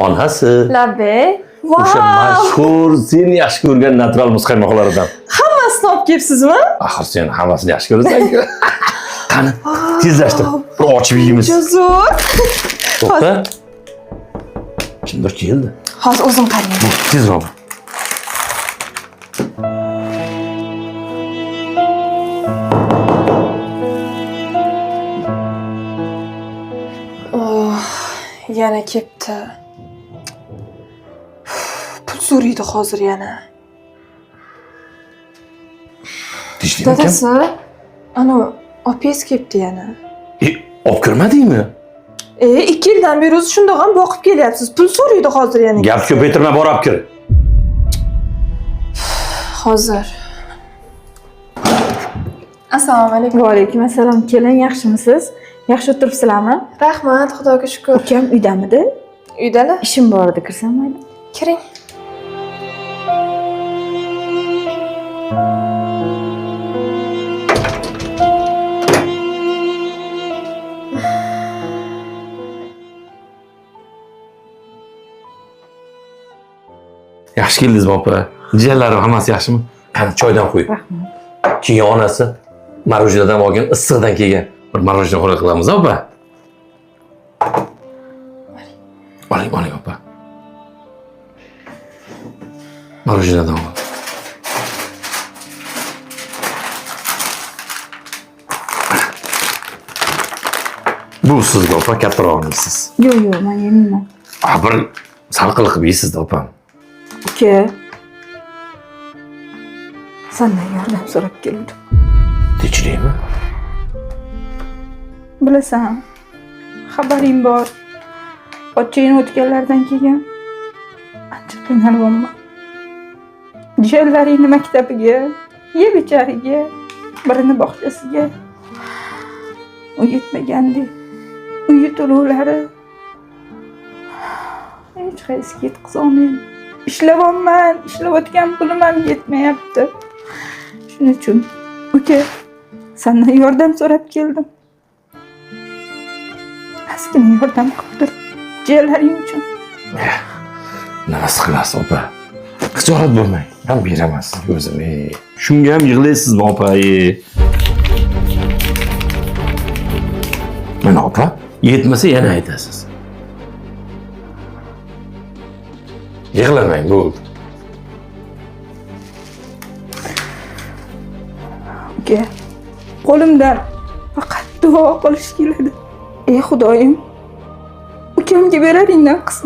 onasi. Labbay. O'sha mashhur, sen yaxshi ko'rgan natural muz qaymoqlaridan. Hammasini olib kelibsizmi? Axir sen hammasini yaxshi ko'rasan-ku. Qani, tezlashtir. Bir ochib yeymiz. Jazor. To'xta. Kimdir keldi. Hozir o'zim qarayman. Tezroq. Yana ketdi. Pul so'raydi hozir yana. Tishlayapman. Dadasi, ana opes ketdi yana. Olib kirmadingmi? 2 yildan beri o'zi shundoq ham boqib kelyapsiz. Pul so'raydi hozir yana. Gap ko'paytirma, borib kir. Hozir. Assalomu alaykum. Va alaykum assalom. Keling, yaxshimisiz? Yaxshi o'tiribsizlarmi? Rahmat, Xudoga shukr. Ukam uydamidi? Uydalar? Ishim bor edi, kirsam mayli. Kiring. Yaxshi keldingizmi, opa? Jiyanlarim hammasi yaxshimi? Qani, choydan qo'y. Rahmat. Keyin onasi marojnadan olgan issiqdan kelgan bir marojna qo'la qilamiz, opa. Oling, opa. Marojnadan ol. Bu sizga, opa, kattaroq yeysiz. Yo'q, men yemayman. Bir salqin qilib yeysiz-da, opa. Uka. Sendan yordam so'rab keldim. Tinchlikmi? Bilasan, xabaring bor. Pochchayni o'tganlardan keyin ancha qiynalyapman. Jiyanlaringni maktabiga, yeb-ichariga, birini bog'chasiga. U yetmagandek. Uyi to'lovlari hech qaysiga yetkiza olmayman. Ishlayapman, ishlayotgan pulim ham yetmayapti. Shuning uchun uka, sendan yordam so'rab keldim. Ozgina yordam qilib tur. Jiyanlaring uchun. Nimasi qilasiz, opa? Xijolat bo'lmang. Men beraman sizga o'zim. Shunga ham yig'laysizmi, opa? Mana opa, yetmasa yana aytasiz. Yig'lamang, bo'ldi. Uka, qo'limdan faqat duo qilish keladi. Ey Xudoyim, ukamga beraringdan qismat